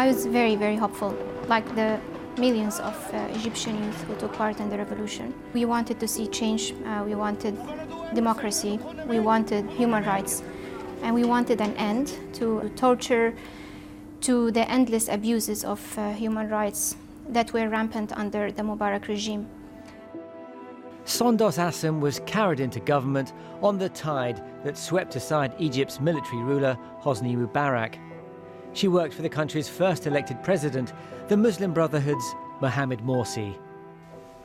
I was very, very hopeful, like the millions of Egyptian youth who took part in the revolution. We wanted to see change, we wanted democracy, we wanted human rights, and we wanted an end to torture, to the endless abuses of human rights that were rampant under the Mubarak regime. Sondos Assem was carried into government on the tide that swept aside Egypt's military ruler, Hosni Mubarak. She worked for the country's first elected president, the Muslim Brotherhood's Mohamed Morsi.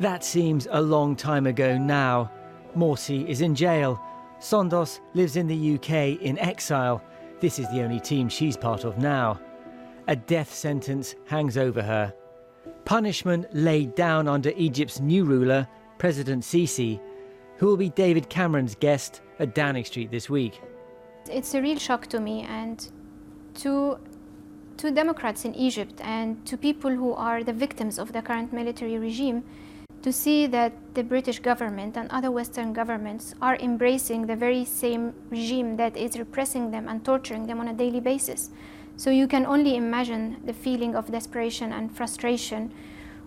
That seems a long time ago now. Morsi is in jail. Sondos lives in the UK in exile. This is the only team she's part of now. A death sentence hangs over her. Punishment laid down under Egypt's new ruler, President Sisi, who will be David Cameron's guest at Downing Street this week. It's a real shock to me and to Democrats in Egypt and to people who are the victims of the current military regime, to see that the British government and other Western governments are embracing the very same regime that is repressing them and torturing them on a daily basis. So you can only imagine the feeling of desperation and frustration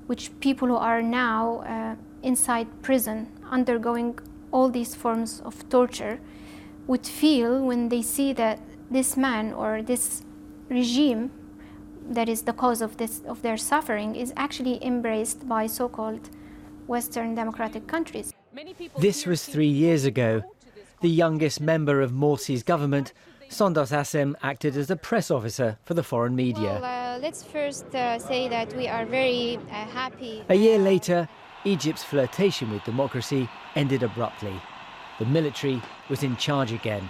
which people who are now inside prison, undergoing all these forms of torture, would feel when they see that this man or this regime that is the cause of their suffering is actually embraced by so-called Western democratic countries. This was 3 years ago. The youngest member of Morsi's government, Sondos Assem, acted as a press officer for the foreign media. Well, let's first say that we are very happy. A year later, Egypt's flirtation with democracy ended abruptly. The military was in charge again.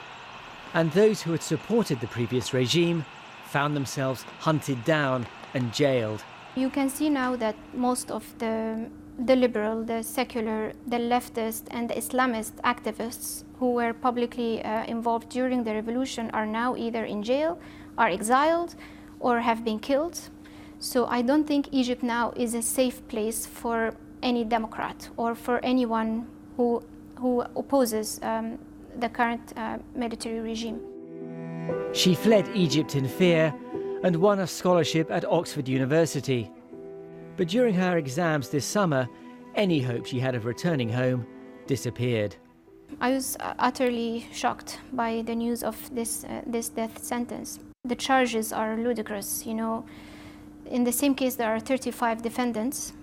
And those who had supported the previous regime found themselves hunted down and jailed. You can see now that most of the liberal, the secular, the leftist and the Islamist activists who were publicly involved during the revolution are now either in jail, are exiled, or have been killed. So I don't think Egypt now is a safe place for any Democrat or for anyone who opposes the current military regime. She fled Egypt in fear and won a scholarship at Oxford University. But during her exams this summer, any hope she had of returning home disappeared. I was utterly shocked by the news of this death sentence. The charges are ludicrous, you know. In the same case, there are 35 defendants.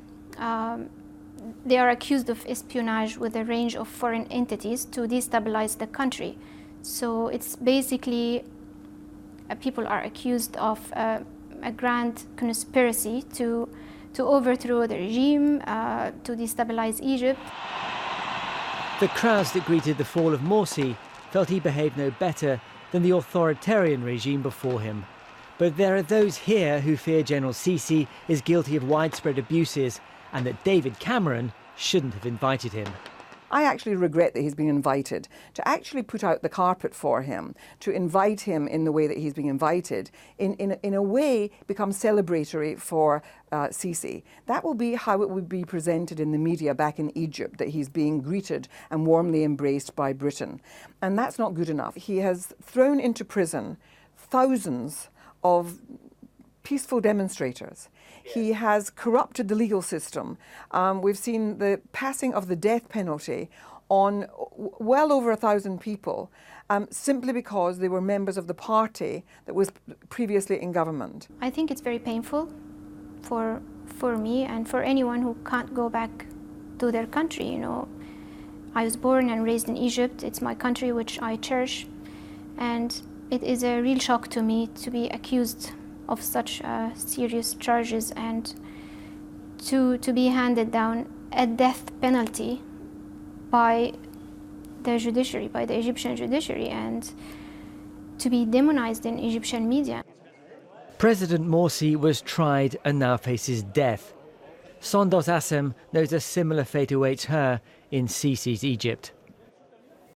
They are accused of espionage with a range of foreign entities to destabilize the country. So it's basically, people are accused of a grand conspiracy to overthrow the regime, to destabilize Egypt. The crowds that greeted the fall of Morsi felt he behaved no better than the authoritarian regime before him. But there are those here who fear General Sisi is guilty of widespread abuses and that David Cameron shouldn't have invited him. I actually regret that he's being invited. To actually put out the carpet for him, to invite him in the way that he's being invited, in a way becomes celebratory for Sisi. That will be how it would be presented in the media back in Egypt, that he's being greeted and warmly embraced by Britain. And that's not good enough. He has thrown into prison thousands of peaceful demonstrators. He has corrupted the legal system. We've seen the passing of the death penalty on well over 1,000 people simply because they were members of the party that was previously in government. I think it's very painful for me and for anyone who can't go back to their country, you know. I was born and raised in Egypt. It's my country which I cherish. And it is a real shock to me to be accused of such serious charges and to be handed down a death penalty by the judiciary, by the Egyptian judiciary, and to be demonized in Egyptian media. President Morsi was tried and now faces death. Sondos Assem knows a similar fate awaits her in Sisi's Egypt.